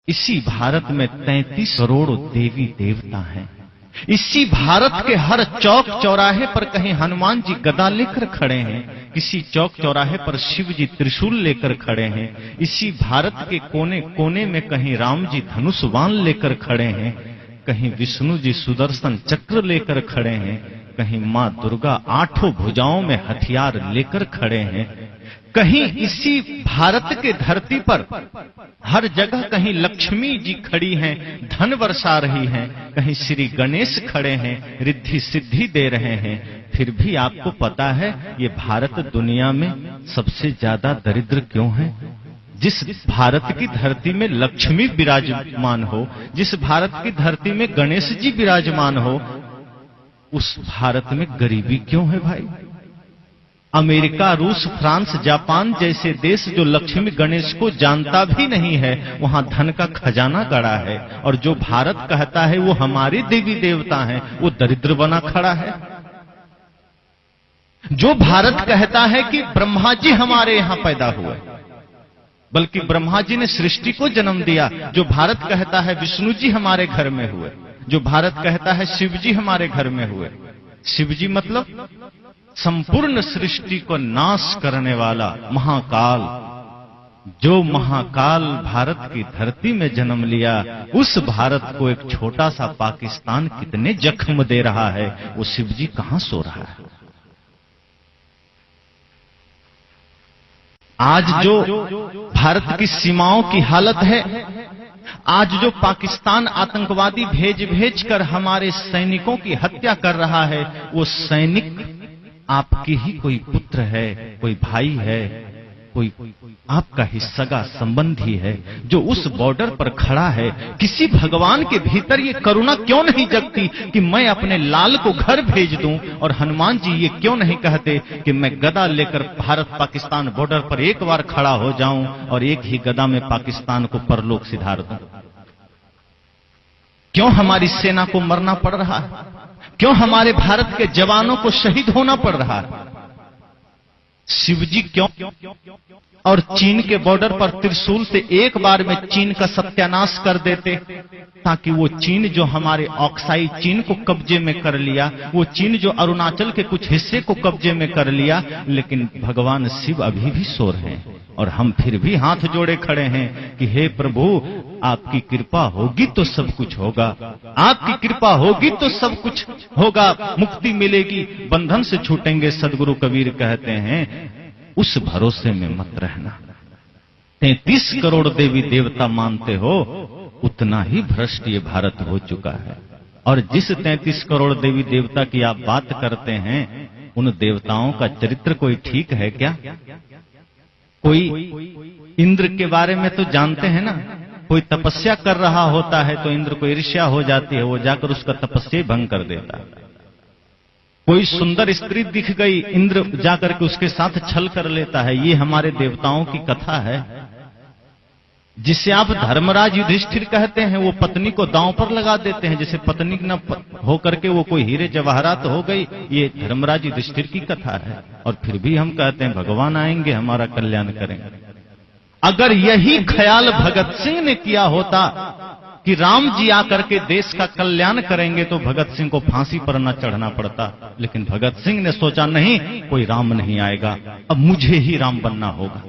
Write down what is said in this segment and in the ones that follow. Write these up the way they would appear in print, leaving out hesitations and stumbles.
इसी भारत में 33 करोड़ देवी देवता हैं। इसी भारत के हर चौक चौराहे पर कहीं हनुमान जी गदा लेकर खड़े हैं, किसी चौक चौराहे पर शिव जी त्रिशूल लेकर खड़े हैं। इसी भारत के कोने कोने में कहीं राम जी धनुष बाण लेकर खड़े हैं, कहीं विष्णु जी सुदर्शन चक्र लेकर खड़े हैं, कहीं मां दुर्गा आठों भुजाओं में हथियार लेकर खड़े हैं। कहीं इसी भारत के धरती पर हर जगह कहीं लक्ष्मी जी खड़ी हैं, धन बरसा रही हैं, कहीं श्री गणेश खड़े हैं, रिद्धि सिद्धि दे रहे हैं। फिर भी आपको पता है ये भारत दुनिया में सबसे ज्यादा दरिद्र क्यों है? जिस भारत की धरती में लक्ष्मी विराजमान हो, जिस भारत की धरती में गणेश जी विराजमान हो, उस भारत में गरीबी क्यों है भाई? अमेरिका, रूस, फ्रांस, जापान जैसे देश जो लक्ष्मी गणेश को जानता भी नहीं है, वहां धन का खजाना गड़ा है, और जो भारत कहता है वो हमारे देवी देवता हैं, वो दरिद्र बना खड़ा है। जो भारत कहता है कि ब्रह्मा जी हमारे यहां पैदा हुए, बल्कि ब्रह्मा जी ने सृष्टि को जन्म दिया। जो भारत कहता है विष्णु जी हमारे घर में हुए, जो भारत कहता है शिव जी हमारे घर में हुए। शिव जी मतलब संपूर्ण सृष्टि को नाश करने वाला महाकाल। जो महाकाल भारत की धरती में जन्म लिया, उस भारत को एक छोटा सा पाकिस्तान कितने जख्म दे रहा है, वो शिव जी कहां सो रहा है? आज जो भारत की सीमाओं की हालत है, आज जो पाकिस्तान आतंकवादी भेज भेज कर हमारे सैनिकों की हत्या कर रहा है, वो सैनिक आपकी ही कोई पुत्र है, कोई भाई है, कोई आपका ही सगा संबंधी है, जो उस बॉर्डर पर खड़ा है। किसी भगवान के भीतर ये करुणा क्यों नहीं जगती कि मैं अपने लाल को घर भेज दूं? और हनुमान जी ये क्यों नहीं कहते कि मैं गदा लेकर भारत पाकिस्तान बॉर्डर पर एक बार खड़ा हो जाऊं और एक ही गदा में पाकिस्तान को परलोक सिधार दूं? क्यों हमारी सेना को मरना पड़ रहा है? क्यों हमारे भारत के जवानों को शहीद होना पड़ रहा है? शिवजी क्यों? और चीन के बॉर्डर पर त्रिशूल से एक बार में चीन का सत्यानाश कर देते, ताकि वो चीन जो हमारे ऑक्साई चीन को कब्जे में कर लिया, वो चीन जो अरुणाचल के कुछ हिस्से को कब्जे में कर लिया। लेकिन भगवान शिव अभी भी सो रहे हैं, और हम फिर भी हाथ जोड़े खड़े हैं कि हे प्रभु, आपकी कृपा होगी तो सब कुछ होगा, आपकी कृपा होगी तो सब कुछ होगा, मुक्ति मिलेगी, बंधन से छूटेंगे। सदगुरु कबीर कहते हैं उस भरोसे में मत रहना। 33 करोड़ देवी देवता मानते हो, उतना ही भ्रष्ट ये भारत हो चुका है। और जिस 33 करोड़ देवी देवता की आप बात करते हैं, उन देवताओं का चरित्र कोई ठीक है क्या? कोई इंद्र के बारे में तो जानते हैं ना, कोई तपस्या कर रहा होता है तो इंद्र को ईर्ष्या हो जाती है, वो जाकर उसका तपस्या भंग कर देता है। कोई सुंदर स्त्री दिख गई, इंद्र जाकर के उसके साथ छल कर लेता है। ये हमारे देवताओं की कथा है। जिसे आप धर्मराज युधिष्ठिर कहते हैं, वो पत्नी को दांव पर लगा देते हैं, जैसे पत्नी न होकर के वो कोई हीरे जवाहरात हो गई। ये धर्मराज युधिष्ठिर की कथा है। और फिर भी हम कहते हैं भगवान आएंगे हमारा कल्याण करेंगे। अगर यही ख्याल भगत सिंह ने किया होता कि राम जी आकर के देश का कल्याण करेंगे, तो भगत सिंह को फांसी पर न चढ़ना पड़ता। लेकिन भगत सिंह ने सोचा नहीं, कोई राम नहीं आएगा, अब मुझे ही राम बनना होगा।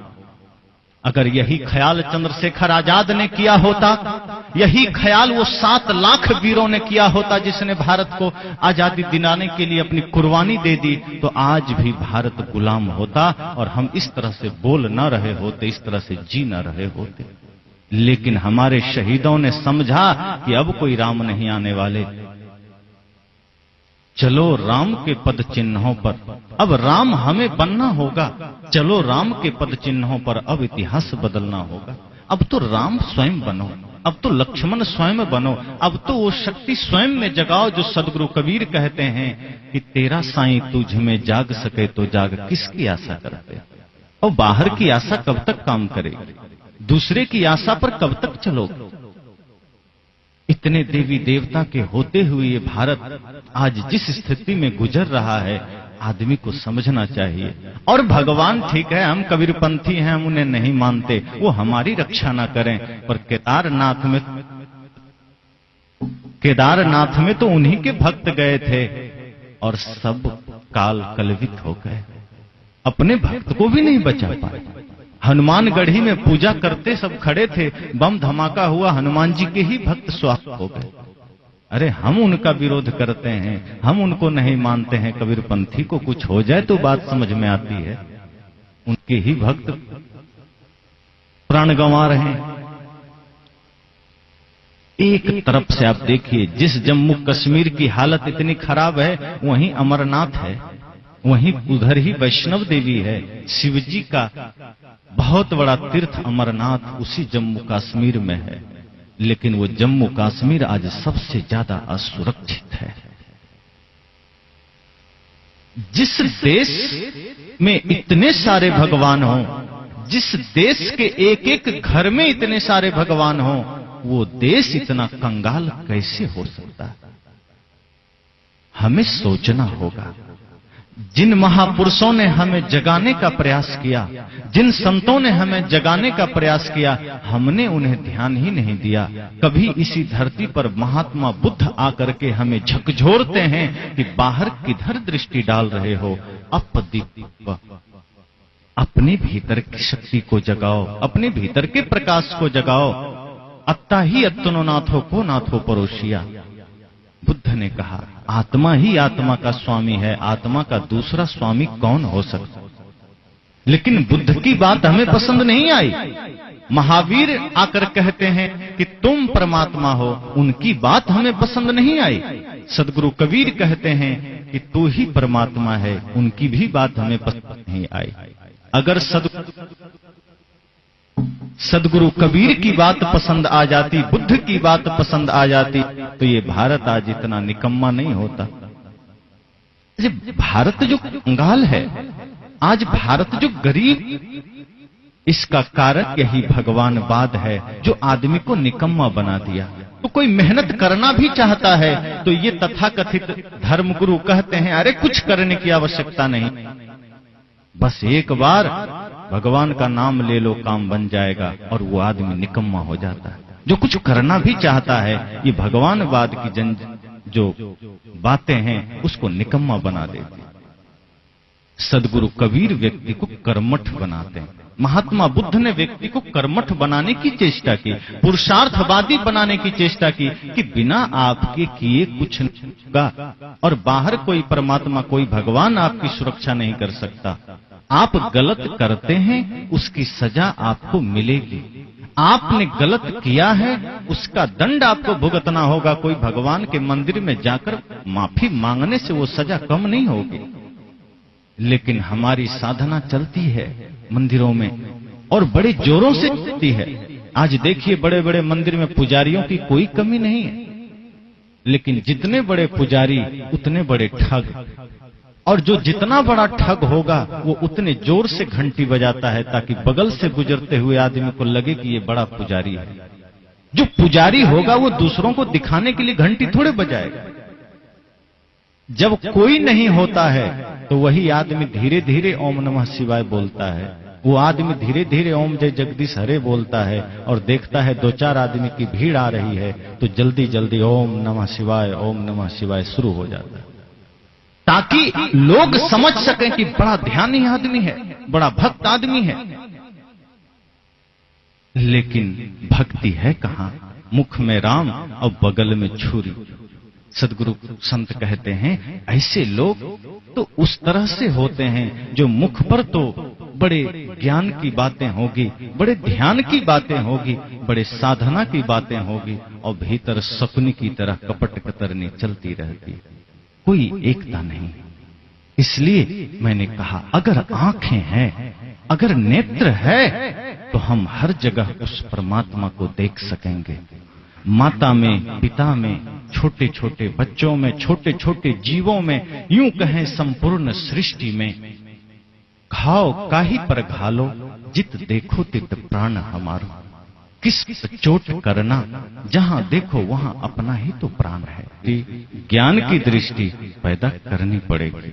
अगर यही ख्याल चंद्रशेखर आजाद ने किया होता, यही ख्याल वो 7 लाख वीरों ने किया होता जिसने भारत को आजादी दिलाने के लिए अपनी कुर्बानी दे दी, तो आज भी भारत गुलाम होता और हम इस तरह से बोल न रहे होते, इस तरह से जी न रहे होते। लेकिन हमारे शहीदों ने समझा कि अब कोई राम नहीं आने वाले, चलो राम के पद चिन्हों पर, अब राम हमें बनना होगा। चलो राम के पद चिन्हों पर अब इतिहास बदलना होगा। अब तो राम स्वयं बनो, अब तो लक्ष्मण स्वयं बनो, अब तो वो शक्ति स्वयं में जगाओ जो सदगुरु कबीर कहते हैं कि तेरा साईं तुझ में जाग सके तो जाग, किसकी आशा करते? और बाहर की आशा कब तक काम करेगी? दूसरे की आशा पर कब तक चलोगे? इतने देवी देवता के होते हुए ये भारत आज जिस स्थिति में गुजर रहा है, आदमी को समझना चाहिए। और भगवान ठीक है, हम कबीरपंथी हैं, हम उन्हें नहीं मानते, वो हमारी रक्षा ना करें, पर केदारनाथ में तो उन्हीं के भक्त गए थे और सब काल कलवित हो गए, अपने भक्त को भी नहीं बचा पाए। हनुमानगढ़ी में पूजा करते सब खड़े थे, बम धमाका हुआ, हनुमान जी के ही भक्त स्वाहा हो गए। अरे हम उनका विरोध करते हैं, हम उनको नहीं मानते हैं, कबीरपंथी को कुछ हो जाए तो बात समझ में आती है, उनके ही भक्त प्राण गंवा रहे हैं। एक तरफ से आप देखिए, जिस जम्मू कश्मीर की हालत इतनी खराब है, वहीं अमरनाथ है, वहीं उधर ही वैष्णव देवी है, शिव जी का बहुत बड़ा तीर्थ अमरनाथ उसी जम्मू कश्मीर में है। लेकिन वो जम्मू कश्मीर आज सबसे ज्यादा असुरक्षित है। जिस देश में इतने सारे भगवान हों, जिस देश के एक एक घर में इतने सारे भगवान हों, वो देश इतना कंगाल कैसे हो सकता है? हमें सोचना होगा। जिन महापुरुषों ने हमें जगाने का प्रयास किया, जिन संतों ने हमें जगाने का प्रयास किया, हमने उन्हें ध्यान ही नहीं दिया। कभी इसी धरती पर महात्मा बुद्ध आकर के हमें झकझोरते हैं कि बाहर किधर दृष्टि डाल रहे हो, अपदीप, अपने भीतर की शक्ति को जगाओ, अपने भीतर के प्रकाश को जगाओ। अत्ता ही अत्तनो नाथो को नाथो परोसिया। बुद्ध ने कहा आत्मा ही आत्मा का स्वामी है, आत्मा का दूसरा स्वामी कौन हो सकता। लेकिन बुद्ध की बात हमें पसंद नहीं आई। महावीर आकर कहते हैं कि तुम परमात्मा हो, उनकी बात हमें पसंद नहीं आई। सदगुरु कबीर कहते हैं कि तू ही परमात्मा है, उनकी भी बात हमें पसंद नहीं आई। अगर सदगुरु कबीर की बात पसंद आ जाती, बुद्ध की बात पसंद आ जाती, तो ये भारत आज इतना निकम्मा नहीं होता। भारत जो कंगाल है, आज भारत जो गरीब, इसका कारण यही भगवानवाद है, जो आदमी को निकम्मा बना दिया। तो कोई मेहनत करना भी चाहता है तो ये तथाकथित धर्मगुरु कहते हैं अरे कुछ करने की आवश्यकता नहीं, बस एक बार भगवान का नाम ले लो, काम बन जाएगा, और वो आदमी निकम्मा हो जाता है। जो कुछ करना भी चाहता है, ये भगवानवाद की जो बातें हैं उसको निकम्मा बना देती। सदगुरु कबीर व्यक्ति को कर्मठ बनाते हैं। महात्मा बुद्ध ने व्यक्ति को कर्मठ बनाने की चेष्टा की, पुरुषार्थवादी बनाने की चेष्टा की कि बिना आपके किए कुछ नहीं होगा, और बाहर कोई परमात्मा, कोई भगवान आपकी सुरक्षा नहीं कर सकता। आप गलत करते हैं, उसकी सजा आपको मिलेगी। आपने गलत किया है, उसका दंड आपको भुगतना होगा। कोई भगवान के मंदिर में जाकर माफी मांगने से वो सजा कम नहीं होगी। लेकिन हमारी साधना चलती है मंदिरों में, और बड़े जोरों से चलती है। आज देखिए बड़े बड़े मंदिर में पुजारियों की कोई कमी नहीं है, लेकिन जितने बड़े पुजारी उतने बड़े ठग, और जो जितना बड़ा ठग होगा वो उतने जोर से घंटी बजाता है ताकि बगल से गुजरते हुए आदमी को लगे कि ये बड़ा पुजारी है। जो पुजारी होगा वो दूसरों को दिखाने के लिए घंटी थोड़े बजाएगा। जब कोई नहीं होता है तो वही आदमी धीरे धीरे ओम नमः शिवाय बोलता है। वो आदमी धीरे धीरे ओम जय जगदीश हरे बोलता है, और देखता है दो चार आदमी की भीड़ आ रही है तो जल्दी जल्दी ओम नमः शिवाय शुरू हो जाता है, ताकि लोग समझ सकें कि बड़ा ध्यानी आदमी है, बड़ा भक्त आदमी है। लेकिन भक्ति है कहां? मुख में राम और बगल में छुरी। सदगुरु संत कहते हैं ऐसे लोग तो उस तरह से होते हैं जो मुख पर तो बड़े ज्ञान की बातें होगी, बड़े ध्यान की बातें होगी, बड़े साधना की बातें होगी, और भीतर सपनी की तरह कपट कतरनी चलती रहती है। कोई एकता नहीं। इसलिए मैंने कहा अगर आंखें हैं, अगर नेत्र है, तो हम हर जगह उस परमात्मा को देख सकेंगे। माता में, पिता में, छोटे छोटे बच्चों में, छोटे छोटे जीवों में, यूं कहें संपूर्ण सृष्टि में। घाव काहि पर घालो, जित देखो तित प्राण हमारो। किस चोट करना, जहां देखो वहां अपना ही तो प्राण है। ज्ञान की दृष्टि पैदा करनी पड़ेगी।